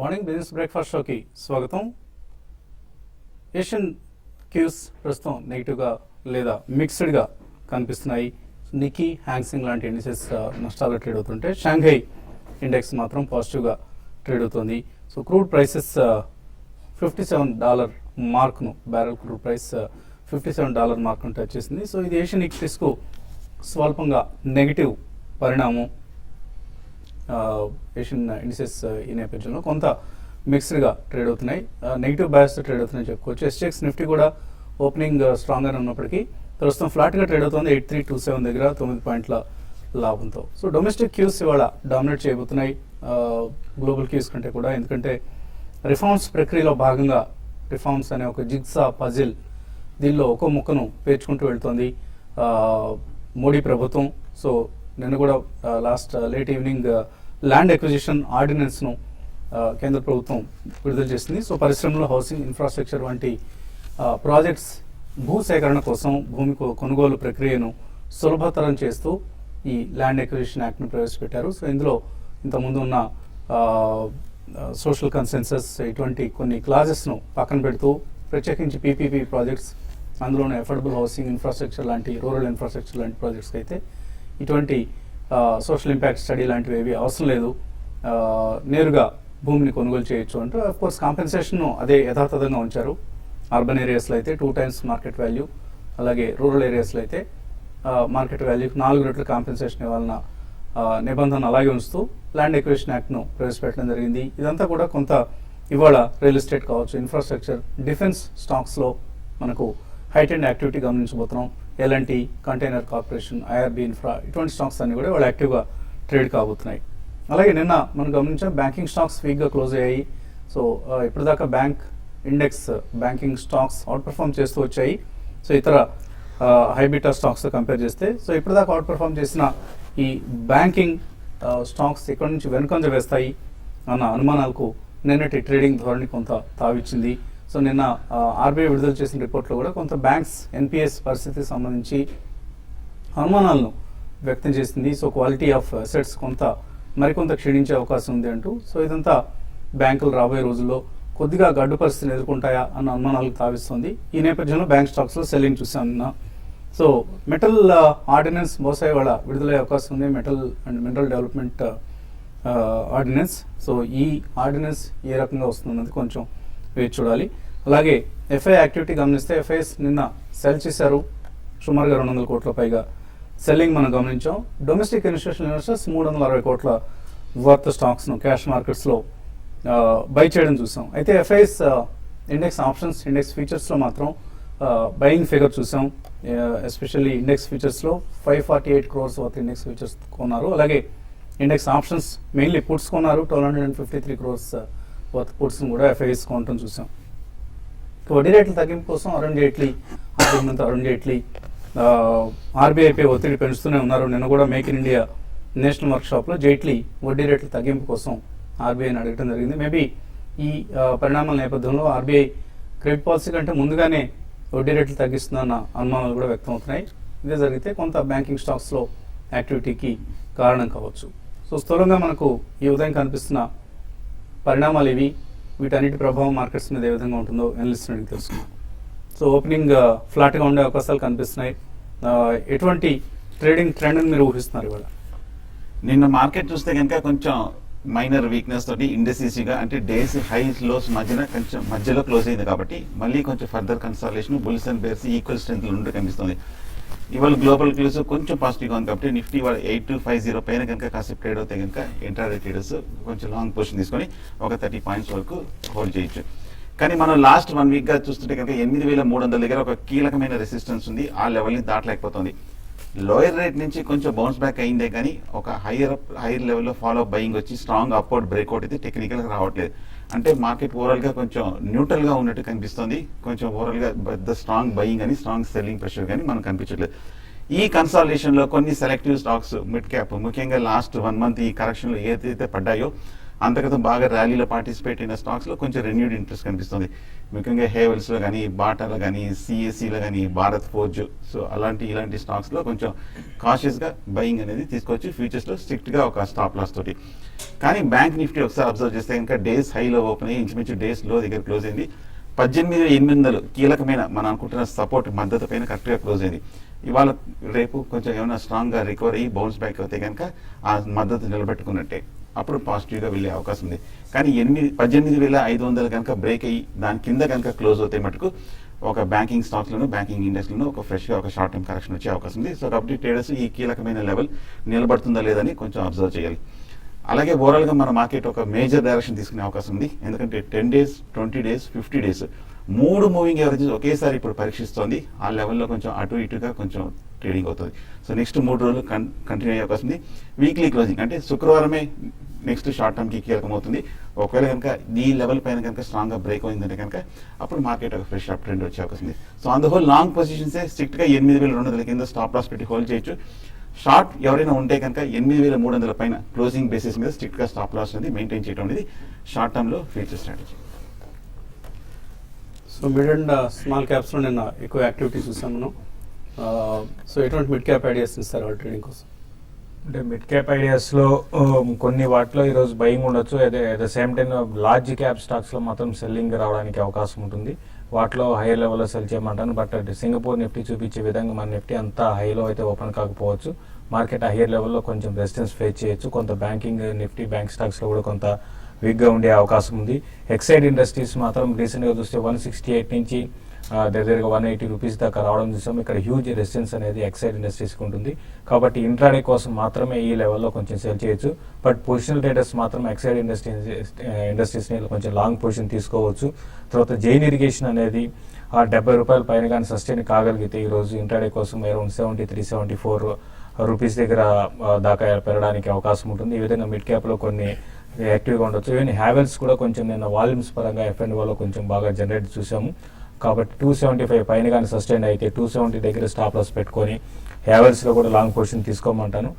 Morning business breakfast షోకి స్వాగతం. Asian cues ప్రస్తుతం నెగిటివ్గా లేదా మిక్స్డ్గా కనిపిస్తున్నాయి. నికీ, హ్యాంగ్సింగ్ లాంటి ఇండిసెస్ నష్టాలు ట్రేడ్ అవుతుంటే షాంఘై ఇండెక్స్ మాత్రం పాజిటివ్గా ట్రేడ్ అవుతుంది. సో క్రూడ్ ప్రైసెస్ $57 మార్క్ను, బ్యారెల్ క్రూడ్ ప్రైస్ $57 మార్క్ను టచ్ చేసింది. సో ఇది ఏషియన్ ఈక్విటీస్కు స్వల్పంగా నెగిటివ్ పరిణామం. ఏషియన్ ఇండిసెస్ ఈ నేపథ్యంలో కొంత మిక్స్డ్గా ట్రేడ్ అవుతున్నాయి, నెగిటివ్ బయాస్తో ట్రేడ్ అవుతున్నాయని చెప్పుకోవచ్చు. SGX నిఫ్టీ కూడా ఓపెనింగ్ స్ట్రాంగ్గానే ఉన్నప్పటికీ ప్రస్తుతం ఫ్లాట్గా ట్రేడ్ అవుతుంది 8327 దగ్గర 9 పాయింట్ల లాభంతో. సో డొమెస్టిక్ క్యూస్ ఇవాళ డామినేట్ చేయబోతున్నాయి గ్లోబల్ క్యూస్ కంటే కూడా, ఎందుకంటే రిఫార్మ్స్ ప్రక్రియలో భాగంగా రిఫార్మ్స్ అనే ఒక జిగ్సా పజిల్, దీనిలో ఒక ముక్కను పేర్చుకుంటూ వెళ్తోంది మోడీ ప్రభుత్వం. సో నిన్న కూడా last late evening land acquisition ఆర్డినెన్స్ను కేంద్ర ప్రభుత్వం విడుదల చేసింది. సో పరిశ్రమలో హౌసింగ్, ఇన్ఫ్రాస్ట్రక్చర్ వంటి ప్రాజెక్ట్స్ భూసేకరణ కోసం భూమి కొనుగోలు ప్రక్రియను సులభతరం చేస్తూ ఈ ల్యాండ్ ఎక్విజిషన్ యాక్ట్ను ప్రవేశపెట్టారు. సో ఇందులో ఇంతకుముందు ఉన్న సోషల్ కన్సెన్సస్ ఇటువంటి కొన్ని క్లాజెస్ను పక్కన పెడుతూ ప్రత్యేకించి పీపీపీ ప్రాజెక్ట్స్, అందులోనే అఫోర్డబుల్ హౌసింగ్, ఇన్ఫ్రాస్ట్రక్చర్ లాంటి, రూరల్ ఇన్ఫ్రాస్ట్రక్చర్ లాంటి ప్రాజెక్ట్స్కి అయితే ఇటువంటి సోషల్ ఇంపాక్ట్ స్టడీ లాంటివి ఏవి అవసరం లేదు, నేరుగా భూమిని కొనుగోలు చేయొచ్చు అంటూ కోర్స్ కాంపెన్సేషన్ను అదే యథాతథంగా ఉంచారు. అర్బన్ ఏరియాస్లో అయితే 2 times మార్కెట్ వాల్యూ, అలాగే రూరల్ ఏరియాస్లో అయితే మార్కెట్ వాల్యూకి 4 రెట్లు కాంపెన్సేషన్ ఇవ్వాలన్న నిబంధన అలాగే ఉంచుతూ ల్యాండ్ ఎక్విజిషన్ యాక్ట్ను ప్రవేశపెట్టడం జరిగింది. ఇదంతా కూడా కొంత ఇవాళ రియల్ ఎస్టేట్ కావచ్చు, ఇన్ఫ్రాస్ట్రక్చర్, డిఫెన్స్ స్టాక్స్లో మనకు హైటెండ్ యాక్టివిటీ గమనించబోతున్నాం. L and T, container corporation, IRB infra, ఇటువంటి స్టాక్స్ అన్ని కూడా వాళ్ళు యాక్టివ్గా ట్రేడ్ కాబోతున్నాయి. అలాగే నిన్న మనం గమనించాం బ్యాంకింగ్ స్టాక్స్ వీక్గా క్లోజ్ అయ్యాయి. సో ఇప్పటిదాకా bank index, banking stocks out perform చేస్తూ వచ్చాయి. సో ఇతర హైబీటా స్టాక్స్తో కంపేర్ చేస్తే, సో ఇప్పటిదాకా అవుట్ పర్ఫామ్ చేసిన ఈ బ్యాంకింగ్ స్టాక్స్ ఇక్కడ నుంచి వెనుకంజ వేస్తాయి అన్న అనుమానాలకు నిన్నటి ట్రేడింగ్ ధోరణి కొంత తావిచ్చింది. సో నిన్న ఆర్బీఐ విడుదల చేసిన రిపోర్ట్లో కూడా కొంత బ్యాంక్స్ ఎన్పిఎస్ పరిస్థితికి సంబంధించి అనుమానాలను వ్యక్తం చేసింది. సో క్వాలిటీ ఆఫ్ అసెట్స్ మరికొంత క్షీణించే అవకాశం ఉంది అంటూ. సో ఇదంతా బ్యాంకులు రాబోయే రోజుల్లో కొద్దిగా గడ్డు పరిస్థితిని ఎదుర్కొంటాయా అన్న అనుమానాలకు తావిస్తుంది. ఈ నేపథ్యంలో బ్యాంక్ స్టాక్స్లో సెల్లింగ్ చూసాం నిన్న. సో మెటల్ ఆర్డినెన్స్ బహుశా ఇవాళ విడుదలయ్యే అవకాశం ఉంది, metal and mineral development ordinance. So ఈ ఆర్డినెన్స్ ఏ రకంగా వస్తుందన్నది కొంచెం వేచి చూడాలి. అలాగే ఎఫ్ఐ యాక్టివిటీ గమనిస్తే ఎఫ్ఐఎస్ నిన్న సెల్ చేశారు సుమారుగా 200 కోట్ల పైగా సెల్లింగ్ మనం గమనించాం. డొమెస్టిక్ ఇన్స్టిట్యూషనల్ ఇన్వెస్టర్స్ 360 కోట్ల వర్త్ స్టాక్స్ను క్యాష్ మార్కెట్స్లో బై చేయడం చూసాం. అయితే ఎఫ్ఐఎస్ ఇండెక్స్ ఆప్షన్స్, ఇండెక్స్ ఫీచర్స్లో మాత్రం బయింగ్ ఫిగర్ చూసాం. ఎస్పెషల్లీ ఇండెక్స్ ఫీచర్స్లో 548 crores వర్త్ ఇండెక్స్ ఫీచర్స్ కొన్నారు. అలాగే ఇండెక్స్ ఆప్షన్స్ మెయిన్లీ పుట్స్ కొన్నారు, 1253 crores వర్త్ పుట్స్ను కూడా ఎఫ్ఐఎస్ కొనటం చూసాం. వడ్డీ రేట్ల తగ్గింపు కోసం అరుణ్ జైట్లీ, ఆర్థిక మంత్రి అరుణ్ జైట్లీ ఆర్బీఐపై ఒత్తిడి పెంచుతూనే ఉన్నారు. నిన్న కూడా మేక్ ఇన్ ఇండియా నేషనల్ వర్క్షాప్లో జైట్లీ వడ్డీ రేట్ల తగ్గింపు కోసం ఆర్బీఐని అడగడం జరిగింది. మేబీ ఈ పరిణామాల నేపథ్యంలో ఆర్బీఐ క్రెడిట్ పాలసీ కంటే ముందుగానే వడ్డీ రేట్లు తగ్గిస్తుందన్న అనుమానాలు కూడా వ్యక్తం అవుతున్నాయి. ఇదే జరిగితే కొంత బ్యాంకింగ్ స్టాక్స్లో యాక్టివిటీకి కారణం కావచ్చు. సో స్థూలంగా మనకు ఈ ఉదయం కనిపిస్తున్న పరిణామాలు ఇవి. వీటన్నిటి ప్రభావం మార్కెట్స్ మీద ఏ విధంగా ఉంటుందో ఎనలిస్ట్ అడిగి తెలుసుకున్నాం. సో ఓపెనింగ్ ఫ్లాట్గా ఉండే అవకాశాలు కనిపిస్తున్నాయి. ఎటువంటి ట్రేడింగ్ ట్రెండ్ని మీరు ఊహిస్తున్నారు ఇవాళ? నిన్న మార్కెట్ చూస్తే కనుక కొంచెం మైనర్ వీక్నెస్ తోటి ఇండెసిసివ్గా, అంటే డేస్ హైస్ లోస్ మధ్యన కొంచెం మధ్యలో క్లోజ్ అయింది కాబట్టి మళ్ళీ కొంచెం further consolation, bulls and bears equal strength ఉంటూ కనిపిస్తుంది. ఇవాళ గ్లోబల్ క్లూస్ కొంచెం పాజిటివ్గా ఉంది కాబట్టి నిఫ్టీ ఇవాళ 8250 పైన కనుక కాసేపు ట్రేడ్ అవుతే కనుక ఇంట్రాడే ట్రేడర్స్ కొంచెం లాంగ్ పొజిషన్ తీసుకొని ఒక 30 పాయింట్స్ వరకు హోల్డ్ చేయొచ్చు. కానీ మనం లాస్ట్ 1 వీక్గా చూస్తుంటే కనుక 8300 దగ్గర ఒక కీలకమైన రెసిస్టెన్స్ ఉంది, ఆ లెవెల్ని దాటలేకపోతుంది. లోయర్ రేట్ నుంచి కొంచెం బౌన్స్ బ్యాక్ అయిందే కానీ ఒక హైయర్ లెవెల్లో ఫాలో అప్ బయింగ్ వచ్చి స్ట్రాంగ్ అప్వర్డ్ బ్రేక్అవుట్ అయితే టెక్నికల్గా రావట్లేదు. అంటే మార్కెట్ ఓవరాల్గా కొంచెం న్యూట్రల్గా ఉన్నట్టు కనిపిస్తుంది. కొంచెం ఓవరాల్గా పెద్ద స్ట్రాంగ్ బయింగ్ అని స్ట్రాంగ్ సెల్లింగ్ ప్రెషర్ కానీ మనకు కనిపించట్లేదు. ఈ కన్సాలిడేషన్లో కొన్ని సెలెక్టివ్ స్టాక్స్ మిడ్ క్యాప్, ముఖ్యంగా లాస్ట్ 1 month ఈ కరెక్షన్లో ఏదైతే పడ్డాయో అంతగతం బాగా ర్యాలీలో పార్టిసిపేట్ అయిన స్టాక్స్లో కొంచెం రెన్యూడ్ ఇంట్రెస్ట్ కనిపిస్తుంది. ముఖ్యంగా హేవెల్స్లో కానీ, బాటాలో కానీ, సిఎస్సిలో కానీ, భారత్ ఫోర్జ్, సో ఇలాంటి స్టాక్స్లో కొంచెం కాషియస్గా బయింగ్ అనేది తీసుకోవచ్చు. ఫ్యూచర్స్లో స్ట్రిక్ట్గా ఒక స్టాప్ లాస్ తోటి. కానీ బ్యాంక్ నిఫ్టీ ఒకసారి అబ్జర్వ్ చేస్తే కనుక డేస్ హైలో ఓపెన్ అయ్యి ఇంచుమించు డేస్ లో దగ్గర క్లోజ్ అయింది. 18,800 కీలకమైన మనం అనుకుంటున్న సపోర్ట్ మద్దతు పైన కరెక్ట్గా క్లోజ్ అయింది. ఇవాళ రేపు కొంచెం ఏమైనా స్ట్రాంగ్గా రికవర్ అయ్యి బౌన్స్ బ్యాక్ అయితే కనుక ఆ మద్దతు నిలబెట్టుకున్నట్టే, అప్పుడు పాజిటివ్గా వెళ్ళే అవకాశం ఉంది. కానీ 18,500 కనుక బ్రేక్ అయ్యి దాని కింద కనుక క్లోజ్ అవుతే మటుకు ఒక బ్యాంకింగ్ స్టాక్స్లోను బ్యాంకింగ్ ఇండెక్స్లోను ఒక ఫ్రెష్గా ఒక షార్ట్ టర్మ్ కరెక్షన్ వచ్చే అవకాశం ఉంది. సో కాబట్టి ట్రేడర్స్ ఈ కీలకమైన లెవెల్ నిలబడుతుందా లేదని కొంచెం అబ్జర్వ్ చేయాలి. అలాగే ఓవరాల్గా మన మార్కెట్ ఒక మేజర్ డైరెక్షన్ తీసుకునే అవకాశం ఉంది. ఎందుకంటే 10 days, 20 days, 50 days 3 moving averages ఒకేసారి ఇప్పుడు పరీక్షిస్తోంది. ఆ లెవెల్లో కొంచెం అటు ఇటుగా కొంచెం ట్రేడింగ్ అవుతుంది. సో నెక్స్ట్ 3 రోజులు కంటిన్యూ అయ్యే అవకాశం ఉంది. వీక్లీ క్లోజింగ్ అంటే శుక్రవారమే నెక్స్ట్ షార్ట్ టర్మ్కి కీలకం అవుతుంది. ఒకవేళ కనుక ఈ లెవెల్ పైన కనుక స్ట్రాంగ్గా బ్రేక్ అయిందంటే కనుక అప్పుడు మార్కెట్ ఒక ఫ్రెష్ అప్ ట్రెండ్ వచ్చే అవకాశం ఉంది. So on the whole long పొజిషన్సే స్ట్రిక్ట్గా 8,200 కింద స్టాప్ లాస్ పెట్టి హోల్డ్ చేయొచ్చు. షార్ట్ ఎవరైనా ఉంటే కనుక 8,300 పైన క్లోజింగ్ బేసిస్ మీద స్ట్రిక్ట్గా స్టాప్ లాస్ అనేది మెయింటైన్ చేయడం అనేది షార్ట్ టర్మ్లో future strategy. So mid and small క్యాప్స్లో నిన్న ఎక్కువ యాక్టివిటీ చూసాం మనం. సో ఎటువంటి మిడ్ క్యాప్ ఐడియాస్ ఇస్తారు వాళ్ళ ట్రేడింగ్ కోసం? అంటే మిడ్ క్యాప్ ఐడియాస్లో కొన్ని వాటిలో ఈరోజు బయింగ్ ఉండొచ్చు. At the same time large cap స్టాక్స్లో మాత్రం సెల్లింగ్ రావడానికి అవకాశం ఉంటుంది. వాటిలో హైయర్ లెవెల్లో సెల్ చేయమంటాను. బట్ సింగపూర్ నిఫ్టీ చూపించే విధంగా మన నిఫ్టీ అంతా హైలో అయితే ఓపెన్ కాకపోవచ్చు. మార్కెట్ హైయర్ లెవెల్లో కొంచెం రెసిస్టెన్స్ ఫేస్ చేయొచ్చు. కొంత బ్యాంకింగ్ నిఫ్టీ బ్యాంక్ స్టాక్స్లో కూడా కొంత వీక్గా ఉండే అవకాశం ఉంది. ఎక్సైడ్ ఇండస్ట్రీస్ మాత్రం రీసెంట్గా చూస్తే 168 నుంచి దగ్గరగా 180 రూపీస్ దాకా రావడం చూసాం. ఇక్కడ హ్యూజ్ రెసిస్టెన్స్ అనేది ఎక్సైడ్ ఇండస్ట్రీస్కి ఉంటుంది. కాబట్టి ఇంట్రాడే కోసం మాత్రమే ఈ లెవెల్లో కొంచెం సెల్ చేయొచ్చు. బట్ పొజిషనల్ ట్రేడర్స్ మాత్రం ఎక్సైడ్ ఇండస్ట్రీస్ని కొంచెం లాంగ్ పొజిషన్ తీసుకోవచ్చు. తర్వాత జైన్ ఇరిగేషన్ అనేది ఆ 70 రూపాయల పైన కానీ సస్టైన్ కాగలిగితే ఈరోజు ఇంట్రాడే కోసం అరౌండ్ 73-74 రూపీస్ దగ్గర దాకా పెరగడానికి అవకాశం ఉంటుంది. ఈ విధంగా మిడ్ క్యాప్లో కొన్ని యాక్టివ్గా ఉండొచ్చు. ఈవెన్ హ్యావెల్స్ కూడా కొంచెం నిన్న వాల్యూమ్స్ పరంగా F&Oలో కొంచెం బాగా జనరేట్ చూసాము. కాబట్టి 275 పైన కానీ సస్టైన్ అయితే 270 దగ్గర స్టాప్ లాస్ పెట్టుకొని హ్యావెల్స్లో కూడా లాంగ్ పొజిషన్ తీసుకోమంటాను.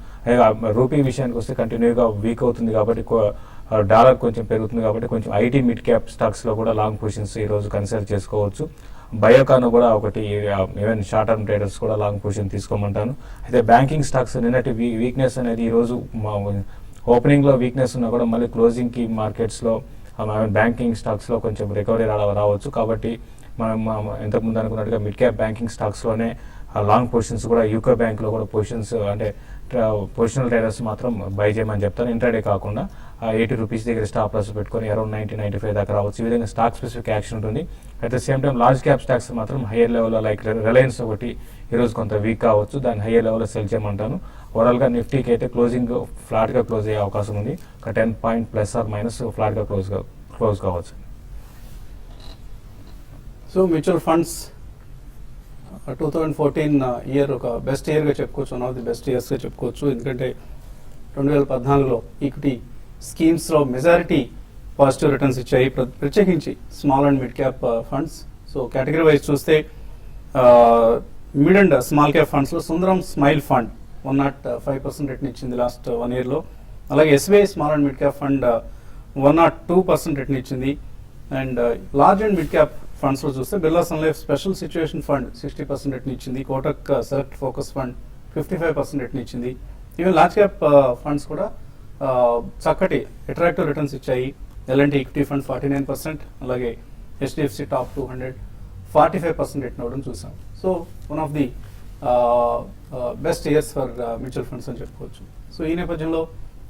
రూపీ విషయానికి వస్తే కంటిన్యూగా వీక్ అవుతుంది కాబట్టి డాలర్ కొంచెం పెరుగుతుంది కాబట్టి కొంచెం ఐటీ మిడ్ క్యాప్ స్టాక్స్లో కూడా లాంగ్ పొజిషన్స్ ఈరోజు కన్సిడర్ చేసుకోవచ్చు. బయోకాన్ కూడా ఒకటి, ఈవెన్ షార్ట్ టర్మ్ ట్రేడర్స్ కూడా లాంగ్ పొజిషన్ తీసుకోమంటాను. అయితే బ్యాంకింగ్ స్టాక్స్ నిన్నటి వీక్నెస్ అనేది ఈరోజు ఓపెనింగ్లో వీక్నెస్ ఉన్నా కూడా మళ్ళీ క్లోజింగ్కి మార్కెట్స్లో బ్యాంకింగ్ స్టాక్స్లో కొంచెం రికవరీ రావచ్చు. కాబట్టి మనం ఇంతకుముందు అనుకున్నట్టుగా మిడ్ క్యాప్ బ్యాంకింగ్ స్టాక్స్లోనే లాంగ్ పొజిషన్స్ కూడా యూకో బ్యాంక్లో కూడా పొజిషన్స్ అంటే పొజిషనల్ ట్రేడర్స్ మాత్రం బై చేయమని చెప్తాను. ఇంట్రాడే కాకుండా 80 రూపీస్ దగ్గర స్టాప్ లాస్ పెట్టుకొని అరౌండ్ 90-95 దాకా రావచ్చు. ఈ విధంగా స్టాక్ స్పెసిఫిక్ యాక్షన్ ఉంటుంది. At the same time large cap stocks మాత్రం హైయర్ లెవెల్లో లైక్ రిలయన్స్ ఒకటి ఈరోజు కొంత వీక్ కావచ్చు. దాన్ని హైయర్ లెవెల్లో సెల్ చేయమంటాను. ఓవరాల్గా నిఫ్టీకి అయితే క్లోజింగ్ ఫ్లాట్గా క్లోజ్ అయ్యే అవకాశం ఉంది. ఒక 10 పాయింట్ ప్లస్ ఆర్ మైనస్ ఫ్లాట్గా క్లోజ్ కావచ్చు. సో మ్యూచువల్ ఫండ్స్ 2014 ఇయర్ ఒక బెస్ట్ ఇయర్గా చెప్పుకోవచ్చు. వన్ ఆఫ్ ది బెస్ట్ ఇయర్స్గా చెప్పుకోవచ్చు. ఎందుకంటే 2014లో ఈక్విటీ స్కీమ్స్లో మెజారిటీ పాజిటివ్ రిటర్న్స్ ఇచ్చాయి, ప్రత్యేకించి small and mid cap funds. So category wise చూస్తే మిడ్ అండ్ స్మాల్ క్యాప్ ఫండ్స్లో సుందరం స్మైల్ ఫండ్ 105% రిటర్న్ ఇచ్చింది లాస్ట్ 1 yearలో. అలాగే SBI small and mid cap fund 102% return ఇచ్చింది. And large and mid cap ఫండ్స్లో చూస్తే Birla sun life special situation fund 60% return ఇచ్చింది. Kotak select focus fund 55% return ఇచ్చింది. ఈవెన్ లార్జ్ క్యాప్ ఫండ్స్ కూడా చక్కటి అట్రాక్టివ్ రిటర్న్స్ ఇచ్చాయి. ఎల్ఎన్టీ ఈక్విటీ ఫండ్ 49%, అలాగే HDFC top 200 45% return అవ్వడం చూసాం. So one of the best years for mutual funds అని చెప్పుకోవచ్చు. సో ఈ నేపథ్యంలో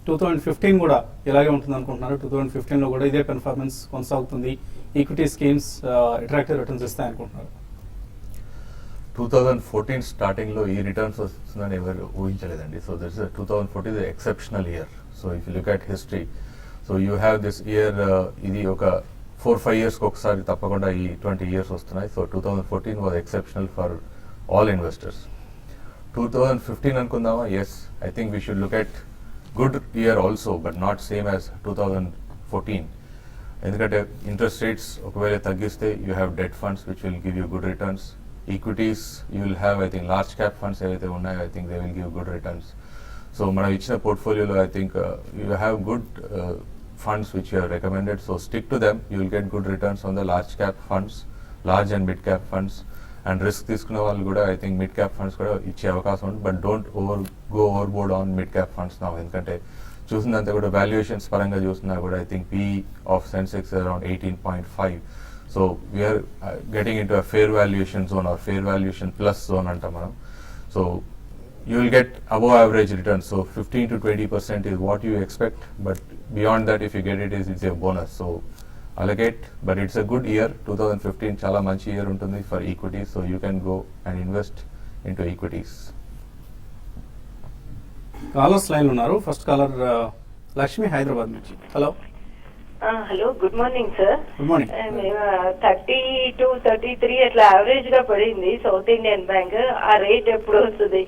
2015 కూడా ఇలాగే ఉంటుంది అనుకుంటున్నారు. 2015లో కూడా ఇదే పెర్ఫార్మెన్స్ కొనసాగుతుంది. ఈక్విటీ స్కీమ్స్ అట్రాక్టివ్ రిటర్న్స్ ఇస్తాయి అనుకుంటున్నారు. 2014 స్టార్టింగ్లో ఈ రిటర్న్స్ వస్తుందని ఎవరు ఊహించలేదండి. So this 2014 is exceptional year. So if you look at history, so you have this year, ఇది ఒక 4-5 yearsకి ఒకసారి తప్పకుండా ఈ 20 years వస్తున్నాయి. So 2014 was exceptional for all investors. 2015 అనుకుందామా? Yes, I think we should look at good year also, but not same as 2014. ఎందుకంటే interest rates ఒకవేళ తగ్గిస్తే you have debt funds which will give you good returns. Equities you will have, I think large cap funds ఏవైతే ఉన్నాయో I think they will give good returns. So మనం ఇచ్చిన పోర్ట్ఫోలియోలో I think you have good funds which you have recommended, so stick to them. You will get good returns on the large cap funds, large and mid cap funds, and risk తీసుకునే వాళ్ళు కూడా I think mid cap funds కూడా ఇచ్చే అవకాశం ఉంది. But don't go overboard on mid cap funds now, ఎందుకంటే చూసినంత కూడా వాల్యుయేషన్స్ పరంగా చూసినా కూడా I think P of Sensex around 18.5. So we're getting into a fair valuation zone or fair valuation plus zone అంటాం మనం. So you will get above average returns. So 15 to 20% is what you expect, but beyond that, if you get it, it's a bonus. So allocate, but it's a good year. 2015 chala manchi year untundi for equities, so you can go and invest into equities. Callers line ఉన్నారు. First caller Lakshmi Hyderabad నుంచి. Hello hello, good morning sir. Good morning. 32-33 అట్లా average గా పడింది South Indian Bank. ఆ rate ఎప్పుడు వస్తుంది?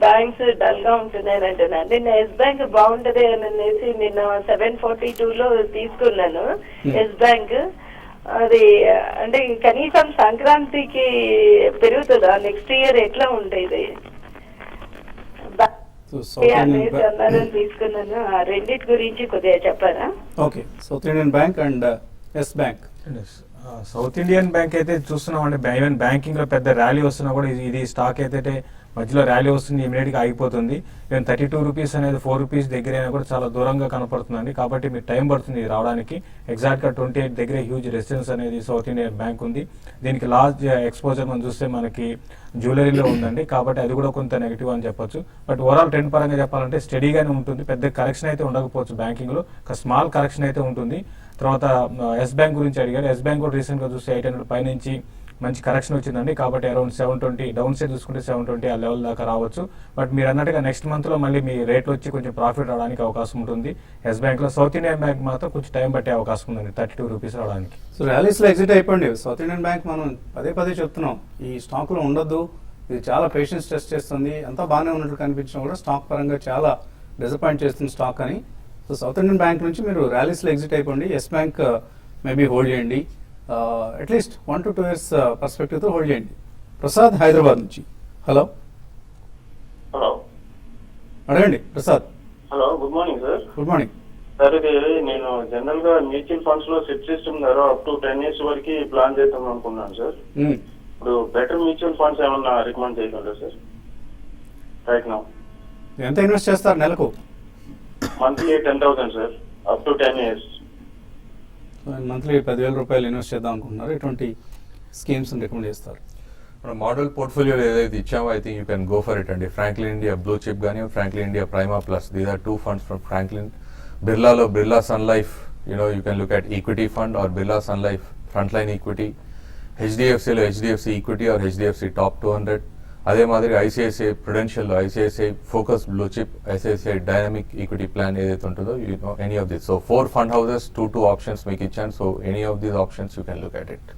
Banks dull గా ఉంటుంది అని అంటున్నాను. నిన్న ఎస్ బ్యాంక్ బాగుంటది అని అనేసి నిన్న 742 తీసుకున్నాను ఎస్ బ్యాంక్. అది అంటే కనీసం సంక్రాంతికి పెరుగుతుందా? నెక్స్ట్ ఇయర్ ఎట్లా ఉంటుంది అనేసి అన్నారని తీసుకున్నాను. ఆ రెండిటి గురించి కొద్దిగా చెప్పారా? Okay, South Indian Bank and Yes Bank. South Indian Bank అయితే చూస్తున్నాం అంటే ఈవెన్ బ్యాంకింగ్ లో పెద్ద ర్యాలీ వస్తున్నా కూడా ఇది స్టాక్ అయితే మధ్యలో ర్యాలీ వస్తుంది, ఇమీడియట్ గా ఆగిపోతుంది. ఈవెన్ 32 రూపీస్ అనేది 4 రూపీస్ దగ్గర అయినా కూడా చాలా దూరంగా కనపడుతుందండి. కాబట్టి మీకు టైం పడుతుంది ఇది రావడానికి. ఎగ్జాక్ట్ గా 28 దగ్గర హ్యూజ్ రెసిస్టెన్స్ అనేది సౌత్ ఇండియన్ బ్యాంక్ ఉంది. దీనికి లార్జ్ ఎక్స్పోజర్ మనం చూస్తే మనకి జ్యువెలరీలో ఉందండి. కాబట్టి అది కూడా కొంత నెగిటివ్ అని చెప్పొచ్చు. బట్ ఓవరాల్ ట్రెండ్ పరంగా చెప్పాలంటే స్టడీగానే ఉంటుంది. పెద్ద కరెక్షన్ అయితే ఉండకపోవచ్చు బ్యాంకింగ్ లో, ఒక స్మాల్ కరెక్షన్ అయితే ఉంటుంది. తర్వాత ఎస్ బ్యాంక్ గురించి అడిగారు. ఎస్ బ్యాంక్ కూడా రీసెంట్ గా చూస్తే 800 పైనుంచి మంచి కరెక్షన్ వచ్చిందండి. కాబట్టి అరౌండ్ 720 డౌన్ సైడ్ చూసుకుంటే 720 ఆ లెవెల్ దాకా రావచ్చు. బట్ మీరు అన్నట్టుగా నెక్స్ట్ మంత్ లో మళ్ళీ మీ రేట్ వచ్చి కొంచెం ప్రాఫిట్ రావడానికి అవకాశం ఉంటుంది ఎస్ బ్యాంక్ లో. సౌత్ ఇండియన్ బ్యాంక్ మాత్రం కొంచెం టైం పట్టే అవకాశం ఉందండి 32 రూపీస్ రావడానికి. సో ర్యాలీస్ లో ఎగ్జిట్ అయిపోండి. సౌత్ ఇండియన్ బ్యాంక్ మనం పదే చెప్తున్నాం, ఈ స్టాక్ లో ఉండొద్దు, ఇది చాలా పేషెన్స్ టెస్ట్ చేస్తుంది. అంతా బాగానే ఉన్నట్టు కనిపించినా కూడా స్టాక్ పరంగా చాలా డిసప్పాయింట్ చేస్తుంది స్టాక్ అని. సో సౌత్ ఇండియన్ బ్యాంక్ నుంచి మీరు ర్యాలీస్ లో ఎగ్జిట్ అయిపోండి. ఎస్ బ్యాంక్ మేబీ హోల్డ్ చేయండి, అట్లీస్ట్ 1 to 2 years పర్స్పెక్టివ్ తో హోల్డ్ చేయండి. ప్రసాద్ హైదరాబాద్ నుంచి. హలో హలో, అడగండి Prasad. Hello, good morning sir. Good morning sir, ఇది నేను జనరల్ గా మ్యూచువల్ ఫండ్స్ లో సెట్ సిస్టమ్ ద్వారా అప్ టు 10 years వరకు ప్లాన్ చేద్దాం అనుకున్నాను సార్. ఇప్పుడు బెటర్ మ్యూచువల్ ఫండ్స్ ఏమన్నా రికమెండ్ చేయగలరా సార్ రైట్ నౌ? ఎంత ఇన్వెస్ట్ చేస్తారు నెలకు? Monthly 10,000 sir, up to 10 years. Monthly 10,000 రూపాయలు ఇన్వెస్ట్ చేద్దాం అనుకుంటున్నారు. ఎటువంటి స్కీమ్స్ రికమెండ్ చేస్తారు? మన మోడల్ పోర్ట్ఫోలియోలో ఏదైతే ఇచ్చామో I think you can go for it అండి. ఫ్రాంక్లిన్ ఇండియా బ్లూ చిప్ కానీ Franklin India prima plus, these are 2 funds from Franklin. బిర్లాలో Birla sun life, you can look at equity fund or Birla sun life front line equity. హెచ్డిఎఫ్సిలో HDFC equity or HDFC top 200. అదే మాదిరి ICICI ప్రుడెన్షియల్లో ICICI focus blue chip, ICICI dynamic equity plan ఏదైతే ఉంటుందో any of this. So 4 fund houses, 2 options మీకు ఇచ్చాను. So any of these options you can look at it.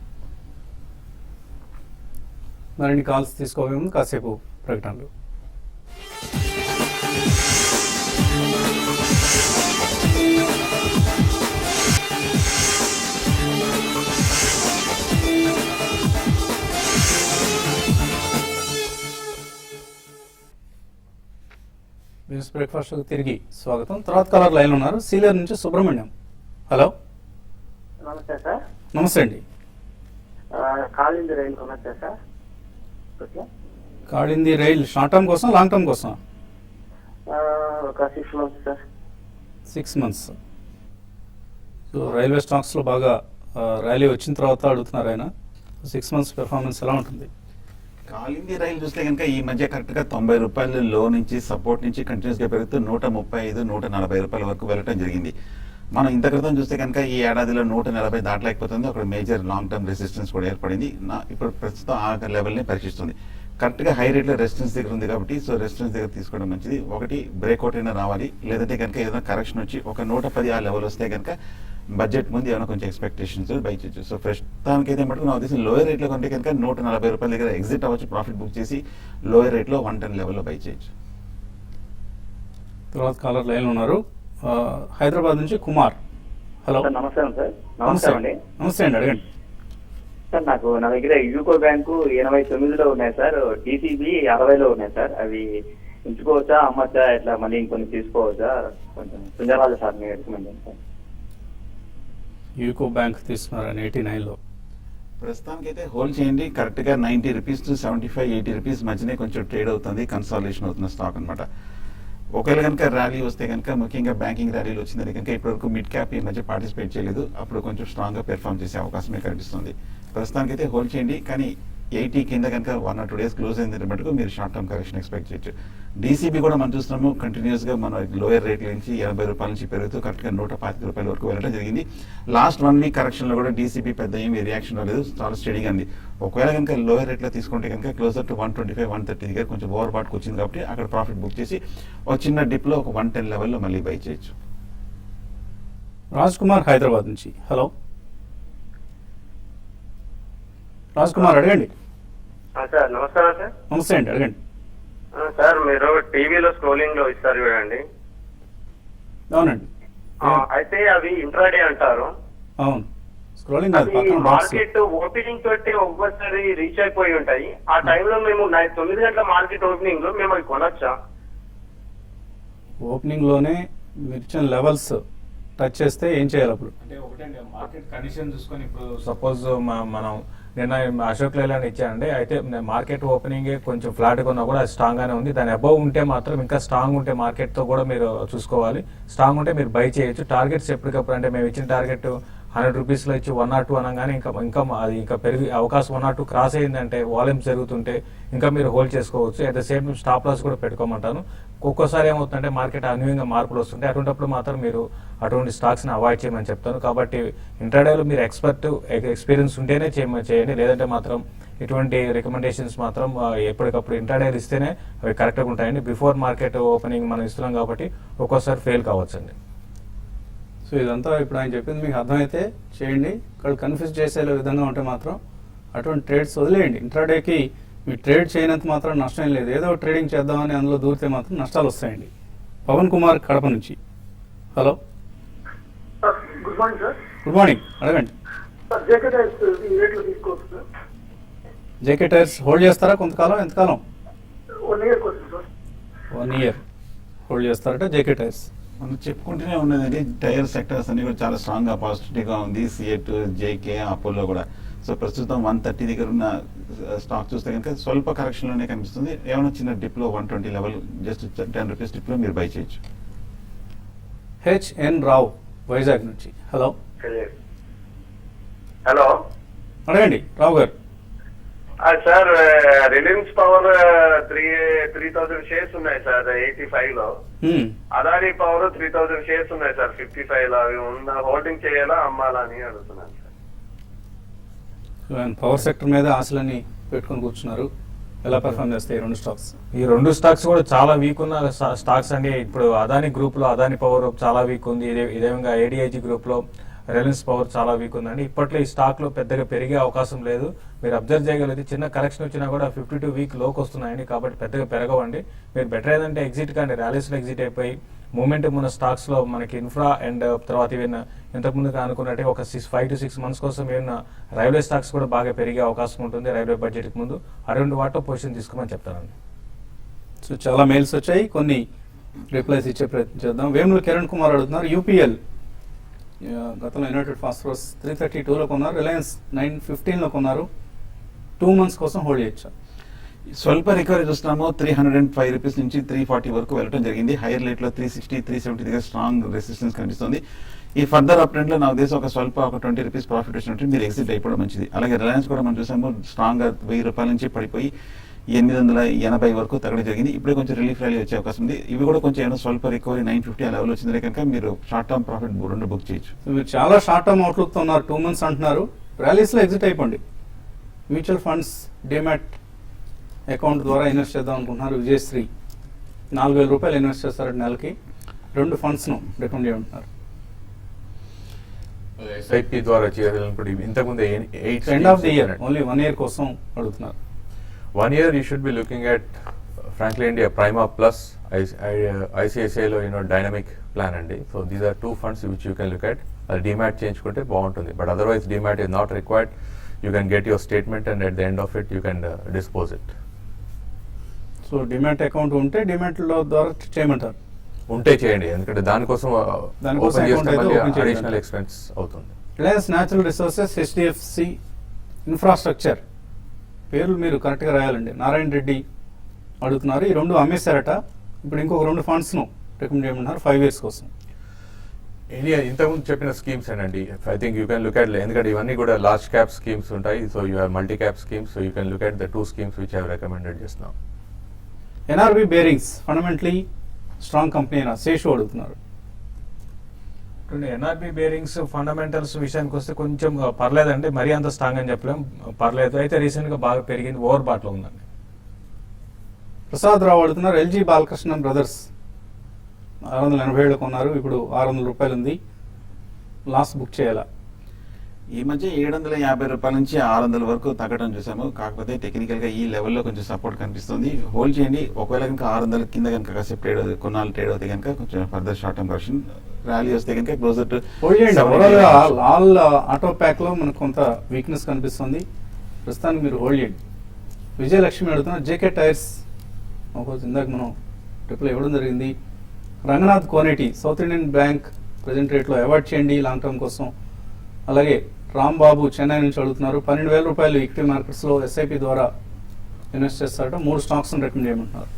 మరిన్ని calls తీసుకోవే ముందు కాసేపు ప్రకటనలు. బిజినెస్ బ్రేక్ఫాస్ట్ తిరిగి స్వాగతం. తర్వాత కలర్ లైన్ ఉన్నారు. సీలర్ నుంచి సుబ్రహ్మణ్యం. హలో నమస్తే సార్. నమస్తే అండి. కాలింది రైలు కొనొచ్చా సార్? కాడింది రైల్ షార్ట్ టర్మ్ కోసం లాంగ్ టర్మ్ కోసం? ఒక 6 months sir. 6 months. So railway స్టాక్స్లో బాగా ర్యాలీ వచ్చిన తర్వాత అడుగుతున్నారు ఆయన. 6 months పెర్ఫార్మెన్స్ ఎలా ఉంటుంది? కాలింది రైలు చూస్తే కనుక ఈ మధ్య కరెక్ట్ గా 90 రూపాయలు లో నుంచి సపోర్ట్ నుంచి కంటిన్యూస్ గా పెరుగుతూ 135, 140 రూపాయల వరకు వెళ్ళటం జరిగింది. మనం ఇంత క్రితం చూస్తే కనుక ఈ ఏడాదిలో 140 దాటలేకపోతుంది. అక్కడ మేజర్ లాంగ్ టర్మ్ రెసిస్టెన్స్ కూడా ఏర్పడింది. ఇప్పుడు ప్రస్తుతం ఆ లెవెల్ని పరీక్షిస్తుంది. కరెక్ట్ గా హై రేట్ లో రెసిస్టెన్స్ దగ్గర ఉంది కాబట్టి సో రెసిస్టెన్స్ దగ్గర తీసుకోవడం మంచిది. ఒకటి బ్రేక్అవుట్ అయినా రావాలి, లేదంటే కనుక ఏదైనా కరెక్షన్ వచ్చి ఒక 110 ఆ లెవెల్ వస్తే కనుక బడ్జెట్ ముందు ఏమైనా కొంచెం ఎక్స్పెక్టేషన్స్ బై చేయొచ్చు. సో ప్రస్తుతానికి అయితే మటుకు నా ఉద్దేశం లోయర్ రేట్లో కొంటే కనుక 140 రూపాయల దగ్గర ఎగ్జిట్ అవ్వచ్చు, ప్రాఫిట్ బుక్ చేసి లోయర్ రేట్లో 110 లెవెల్లో బై చేయొచ్చు. తర్వాత కాలర్ లైన్ ఉన్నారు. హైదరాబాద్ నుంచి కుమార్. హలో నమస్కారం సార్. నమస్కారం అండి. నమస్తే అండి, అడగండి సార్. నా దగ్గర యూకో బ్యాంకు 89లో ఉన్నాయి సార్, టీసీబీ 60లో ఉన్నాయి సార్. అవి ఉంచుకోవచ్చా, అమ్మచ్చా, ఎట్లా మళ్ళీ ఇంకొన్ని తీసుకోవచ్చా? కొంచెం సుందరరాజు సార్ మీరు రికమెండ్ చేయండి సార్. యూకో బ్యాంక్ తీసుకున్నారని 89లో. ప్రస్తుతానికైతే హోల్డ్ చేయండి. కరెక్ట్ గా 90 రూపీస్ టు 75, 80 రూపీస్ మధ్యనే కొంచెం ట్రేడ్ అవుతుంది, కన్సాలిడేషన్ అవుతున్న స్టాక్ అనమాట. ఒకవేళ కనుక ర్యాలీ వస్తే కనుక ముఖ్యంగా బ్యాంకింగ్ ర్యాలీలు వచ్చిందని కనుక ఇప్పటివరకు మిడ్ క్యాప్ ఈ మధ్య పార్టిసిపేట్ చేయలేదు, అప్పుడు కొంచెం స్ట్రాంగ్గా పెర్ఫామ్ చేసే అవకాశమే కనిపిస్తుంది. ప్రస్తుతానికైతే హోల్డ్ చేయండి, కానీ 80 కింద కనుక 1 or 2 days క్లోజ్ అయింది మటుకు మీరు షార్ట్ టర్మ్ కరెక్షన్ ఎక్స్పెక్ట్ చేయొచ్చు. డీసీబీ కూడా మనం చూస్తున్నాము కంటిన్యూస్గా మన లోయర్ రేట్ల నుంచి 80 రూపాయల నుంచి పెరుగుతూ కరెక్ట్గా 125 రూపాయల వరకు వెళ్ళడం జరిగింది. లాస్ట్ 1 week కరెక్షన్లో కూడా డీసీబీ పెద్ద ఏమీ రియాక్షన్ రాలేదు, చాలా స్టడీగా ఉంది. ఒకవేళ కనుక లోయర్ రేట్లో తీసుకుంటే కనుక క్లోజర్ టు 125, 130 దగ్గర కొంచెం ఓవర్ బాట్కి వచ్చింది కాబట్టి అక్కడ ప్రాఫిట్ బుక్ చేసి ఒక చిన్న డిప్లో ఒక 110 లెవెల్లో మళ్ళీ బై చేయొచ్చు. రాజ్ కుమార్ హైదరాబాద్ నుంచి. హలో రాజ్ కుమార్, అడగండి. సార్ నమస్కారం సార్. నమస్తే అండి, అడగండి. సార్ మీరు టీవీలో స్క్రోలింగ్ లో ఇస్తారు చూడండి. అవునండి. అయితే అవి ఇంట్రాడే అంటారు. అవును, స్క్రోలింగ్ కాదు, పక్కన బాక్స్. మార్కెట్ ఓపెనింగ్ తోటి ఒక్కసారి రీచ్ అయిపోయి ఉంటాయి. ఆ టైంలో మేము 9 గంటల మార్కెట్ ఓపెనింగ్ లో మేము అవి కొనొచ్చా? ఓపెనింగ్ లోనే మీరు ఇచ్చిన లెవెల్స్ టచ్ చేస్తే ఏం చేయాలి అప్పుడు? అంటే ఒకటండి, మార్కెట్ కండిషన్ చూసుకొని ఇప్పుడు సపోజ్ మనం నిన్న అశోక్ లేలాండ్ ఇచ్చానండి, అయితే మార్కెట్ ఓపెనింగ్ కొంచెం ఫ్లాట్గా ఉన్నా కూడా అది స్ట్రాంగ్గానే ఉంది. దాని అబౌవ్ ఉంటే మాత్రం ఇంకా స్ట్రాంగ్ ఉంటే మార్కెట్తో కూడా మీరు చూసుకోవాలి. స్ట్రాంగ్ ఉంటే మీరు బై చేయొచ్చు. టార్గెట్స్ ఎప్పటికప్పుడు అంటే మేము ఇచ్చిన టార్గెట్ 100 రూపీస్లో ఇచ్చి 1 or 2 అనగానే ఇంకా అది ఇంకా పెరిగి అవకాశం 1 or 2 క్రాస్ అయిందంటే వాల్యూమ్స్ జరుగుతుంటే ఇంకా మీరు హోల్డ్ చేసుకోవచ్చు. At the same time stop loss కూడా పెట్టుకోమంటాను. ఒక్కోసారి ఏమవుతుందంటే మార్కెట్ అన్యూయంగా మార్పులు వస్తుంటాయి, అటువంటిప్పుడు మాత్రం మీరు అటువంటి స్టాక్స్ని అవాయిడ్ చేయమని చెప్తాను. కాబట్టి ఇంట్రాడేలో మీరు ఎక్స్పీరియన్స్ ఉంటేనే చేయండి, లేదంటే మాత్రం ఇటువంటి రికమెండేషన్స్ మాత్రం ఎప్పటికప్పుడు ఇంట్రాడేలు ఇస్తేనే అవి కరెక్ట్గా ఉంటాయండి. బిఫోర్ మార్కెట్ ఓపెనింగ్ మనం ఇస్తున్నాం కాబట్టి ఒక్కోసారి ఫెయిల్ కావచ్చండి. సో ఇదంతా ఇప్పుడు ఆయన చెప్పింది మీకు అర్థమైతే చేయండి. ఇక్కడ కన్ఫ్యూజ్ చేసే విధంగా ఉంటే మాత్రం అటువంటి ట్రేడ్స్ వదిలేయండి. ఇంట్రాడేకి మీరు ట్రేడ్ చేయనంత మాత్రం నష్టం లేదు. ఏదో ట్రేడింగ్ చేద్దామని అందులో దూరితే మాత్రం నష్టాలు వస్తాయండి. పవన్ కుమార్ కడప నుంచి. Hello good morning sir. Good morning, అడగండి. జేకే టైర్స్ ఈ రేట్లో తీసుకోవచ్చు సార్. జేకే టైర్స్ హోల్డ్ చేస్తారా కొంతకాలం? ఎంతకాలం? 1 year కోసం సార్. 1 year హోల్డ్ చేస్తారట జేకే టైర్స్. మనం చెప్పుకుంటూనే ఉన్నదండి, టైర్ సెక్టర్స్ అన్ని కూడా చాలా స్ట్రాంగ్గా పాజిటివ్గా ఉంది. సిఎట్, జేకే, అపోలో కూడా. సో ప్రస్తుతం 130 దగ్గర ఉన్న స్టాక్ చూస్తే కనుక స్వల్ప కరెక్షన్లోనే కనిపిస్తుంది. ఏమైనా చిన్న డిప్లో 120 లెవెల్ జస్ట్ 10 రూపీస్ డిప్లో మీరు బై చేయొచ్చు. హెచ్ఎన్ రావు వైజాగ్ నుంచి. హలో హలో అడగండి రావు గారు. సార్ రిలయన్స్ పవర్ 3,000 షేర్స్ ఉన్నాయి సార్ 85 లో. అదానీ పవర్ 3,000 షేర్స్ ఉన్నాయి సార్ 55 లో. అవి ఉన్న హోల్డింగ్ చేయాలా అమ్మాలా అని అడుగుతున్నాను సార్. పవర్ సెక్టర్ మీద ఆశలన్నీ పెట్టుకొని కూర్చున్నారు. ఎలా పెర్ఫార్మ్ చేస్తాయి ఈ 2 స్టాక్స్? ఈ 2 స్టాక్స్ కూడా చాలా వీక్ ఉన్న స్టాక్స్ అండి. ఇప్పుడు అదాని గ్రూప్లో అదాని పవర్ చాలా వీక్ ఉంది. ఇదే విధంగా ఏడిఐజీ గ్రూప్లో రిలయన్స్ పవర్ చాలా వీక్ ఉందండి. ఇప్పట్లో ఈ స్టాక్లో పెద్దగా పెరిగే అవకాశం లేదు. మీరు అబ్జర్వ్ చేయగలిగితే చిన్న కరెక్షన్ వచ్చినా కూడా 52 వీక్ లోకి వస్తున్నాయండి, కాబట్టి పెద్దగా పెరగవండి. మీరు బెటర్ ఏదంటే ఎగ్జిట్ కానీ ర్యాలీస్లో ఎగ్జిట్ అయిపోయి మూమెంటం ఉన్న స్టాక్స్లో మనకి ఇన్ఫ్రా అండ్ తర్వాత ఏమైనా ఇంతకుముందు అనుకున్నట్టే ఒక 5 to 6 months కోసం ఏమైనా రైల్వే స్టాక్స్ కూడా బాగా పెరిగే అవకాశం ఉంటుంది రైల్వే బడ్జెట్కి ముందు. అటువంటి వాటిలో పొజిషన్ తీసుకోమని చెప్తానండి. సో చాలా మెయిల్స్ వచ్చాయి, కొన్ని రిప్లైస్ ఇచ్చే ప్రయత్నం చేద్దాం. వేముల కిరణ్ కుమార్ అడుగుతున్నారు, యూపీఎల్ గతంలో యునైటెడ్ ఫాస్ఫరస్ 332లో కొన్నారు, రిలయన్స్ 915లో కొన్నారు, 2 months కోసం హోల్డ్ చేయొచ్చా? స్వల్ప రికవరీ చూస్తున్నాము. 305 రూపీస్ నుంచి 340 వరకు వెళ్ళడం జరిగింది. హైయర్ రేట్లో 360, 370 దగ్గర స్ట్రాంగ్ రెసిస్టెన్స్ కనిపిస్తుంది. ఈ ఫర్దర్ అప్ ట్రెండ్లో నాకు తెలిసి ఒక 20 రూపీస్ ప్రాఫిట్ వచ్చినట్టు మీరు ఎగ్జిట్ అయిపోవడం మంచిది. అలాగే రిలయన్స్ కూడా మనం చూసాము స్ట్రాంగ్గా 1000 రూపాయల నుంచి పడిపోయి 880 వరకు తగ్గడం జరిగింది. ఇప్పుడే కొంచెం రిలీఫ్ ర్యాలీ వచ్చే అవకాశం ఉంది. ఇవి కూడా కొంచెం ఏమైనా స్వల్ప రికవరీ 950 ఆ లెవెల్ వచ్చిందే కనుక మీరు షార్ట్ టర్మ్ ప్రాఫిట్ 2 బుక్ చేయొచ్చు. మీరు చాలా షార్ట్ టర్మ్ అవుట్లుక్తో ఉన్నారు, 2 months అంటున్నారు. ర్యాలీస్లో ఎగ్జిట్ అయిపోండి. మ్యూచువల్ ఫండ్స్ డిమాట్ అకౌంట్ ద్వారా ఇన్వెస్ట్ చేద్దాం అనుకుంటున్నారు. విజయశ్రీ 4,000 రూపాయలు ఇన్వెస్ట్ చేస్తారు నెలకి. 2 fundsను రికమెండ్ చేయమంటున్నారు. ఎస్ఐపి ద్వారా చేయాలనుకుంటే ఇంతకుముందు end of the year only 1 year కోసం అడుగుతున్నారు. 1 year you should be looking at frankly India Prima plus ICICI లో dynamic plan అండి. So these are 2 funds which you can look at. అది డిమాట్ చేయించుకుంటే బాగుంటుంది, but otherwise demat is not required. You can get your statement and at the end of it you can dispose it. So demat account ఉంటే డిమాట్లో ద్వారా చేయమంటారు. ఉంటే చేయండి, ఎందుకంటే దానికోసం ఓపెన్ చేస్తే మళ్ళీ అడిషనల్ ఎక్స్పెన్స్ అవుతుంది. Reliance natural resources, HDFC infrastructure పేర్లు మీరు కరెక్ట్గా రాయాలండి. నారాయణ రెడ్డి అడుగుతున్నారు, ఈ 2 అమ్మేశారట. ఇప్పుడు ఇంకొక 2 ఫండ్స్ను రికమెండ్ చేయమన్నారు 5 years కోసం. ఇంతకుముందు చెప్పిన స్కీమ్స్ అండి. I think you can look at, ఎందుకంటే ఇవన్నీ కూడా లార్జ్ క్యాప్ స్కీమ్స్ ఉంటాయి. So you have multi cap schemes. So you can look at the 2 schemes which I have recommended just now. NRB bearings fundamentally strong company అయినా శేషు అడుగుతున్నారు. NRB bearings fundamentals విషయానికి వస్తే కొంచెం పర్లేదండి, మరీ అంత స్ట్రాంగ్ అని చెప్పలేం, పర్లేదు. అయితే రీసెంట్గా బాగా పెరిగింది, ఓవర్ బాట్లో ఉందండి. ప్రసాద్ రావు అడుగుతున్నారు ఎల్జీ బాలకృష్ణ బ్రదర్స్ 687 కొన్నారు, ఇప్పుడు 600 రూపాయలు ఉంది, లాస్ట్ బుక్ చేయాలా? ఈ మధ్య 750 రూపాయల నుంచి 600 వరకు తగ్గడం చూసాము. కాకపోతే టెక్నికల్ గా ఈ లెవెల్లో కొంచెం సపోర్ట్ కనిపిస్తుంది. హోల్డ్ చేయండి. ఒకవేళ కనుక 600 కింద కనుక కాసేపు కొన్నాళ్ళు ట్రేడ్ అవుతాయి కనుక కొంచెం further short term correction rally వస్తే కనుక క్లోజర్ టు హోల్డ్ చేయండి. ఓవరాల్ ఆల్ ఆటో ప్యాక్ లో మనకు కొంత వీక్నెస్ కనిపిస్తుంది, ప్రస్తుతానికి మీరు హోల్డ్ చేయండి. విజయలక్ష్మి అడుగుతున్నారు జేకే టైర్స్, ఇందాక మనం ట్రిప్లో ఇవ్వడం జరిగింది. రంగనాథ్ కోనేటి సౌత్ ఇండియన్ బ్యాంక్ ప్రజెంట్ రేట్లో అవాయిడ్ చేయండి లాంగ్ టర్మ్ కోసం. అలాగే రాంబాబు చెన్నై నుంచి అడుగుతున్నారు 12,000 రూపాయలు ఈక్విటీ మార్కెట్స్లో ఎస్ఐపి ద్వారా ఇన్వెస్ట్ చేస్తారట, 3 స్టాక్స్ రికమెండ్ చేయమంటున్నారు.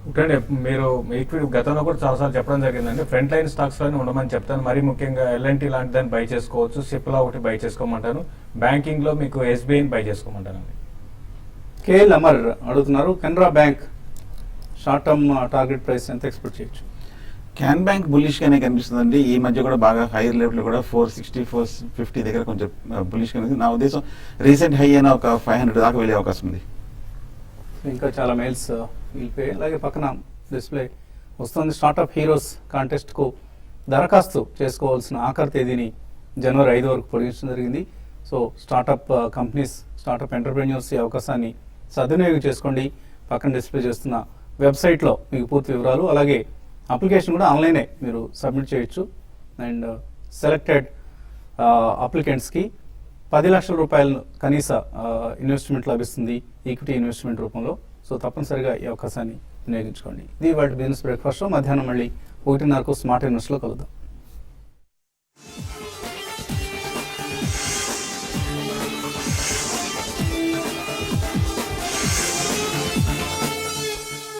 అంటే మీరు ఈక్విటీ గతంలో కూడా చాలాసార్లు చెప్పడం జరిగిందండి, ఫ్రంట్ లైన్ స్టాక్స్లోనే ఉండమని చెప్తాను. మరీ ముఖ్యంగా ఎల్ఎన్టీ లాంటి దాన్ని బై చేసుకోవచ్చు, సిప్లా ఒకటి బై చేసుకోమంటాను, బ్యాంకింగ్లో మీకు ఎస్బీఐని బై చేసుకోమంటానండి. కేఎల్ అమర్ అడుగుతున్నారు Canara bank short term target price ఎంత ఎక్స్పెక్ట్ చేయొచ్చు? క్యాన్ బ్యాంక్ బుల్లిష్ గానే కనిపిస్తుందండి. ఈ మధ్య కూడా బాగా హైయర్ లెవెల్ కూడా 460 450 దగ్గర కొంచెం బుల్లిష్ కనిపిస్తుంది. నా ఉద్దేశం రీసెంట్ హై అయినా ఒక 500 దాకా వెళ్ళే అవకాశం ఉంది. ఇంకా చాలా మెయిల్స్ వెళ్ళిపోయాయి. అలాగే పక్కన డిస్ప్లే వస్తుంది. స్టార్టప్ హీరోస్ కాంటెస్ట్కు దరఖాస్తు చేసుకోవాల్సిన ఆఖరి తేదీని జనవరి 5 వరకు పొడిగించడం జరిగింది. So startup companies, startup entrepreneurs ఈ అవకాశాన్ని సద్వినియోగం చేసుకోండి. పక్కన డిస్ప్లే చేస్తున్న వెబ్సైట్లో మీకు పూర్తి వివరాలు, అలాగే అప్లికేషన్ కూడా ఆన్లైనే మీరు సబ్మిట్ చేయొచ్చు. అండ్ సెలెక్టెడ్ అప్లికెంట్స్కి 10 లక్షల రూపాయలు కనీస ఇన్వెస్ట్మెంట్ లభిస్తుంది ఈక్విటీ ఇన్వెస్ట్మెంట్ రూపంలో. సో తప్పనిసరిగా ఈ అవకాశాన్ని వినియోగించుకోండి. ఇది వాటి బిజినెస్ బ్రేక్ఫాస్ట్. మధ్యాహ్నం మళ్ళీ 1:30కు స్మార్ట్ ఇన్వెస్ట్లో కలుద్దాం.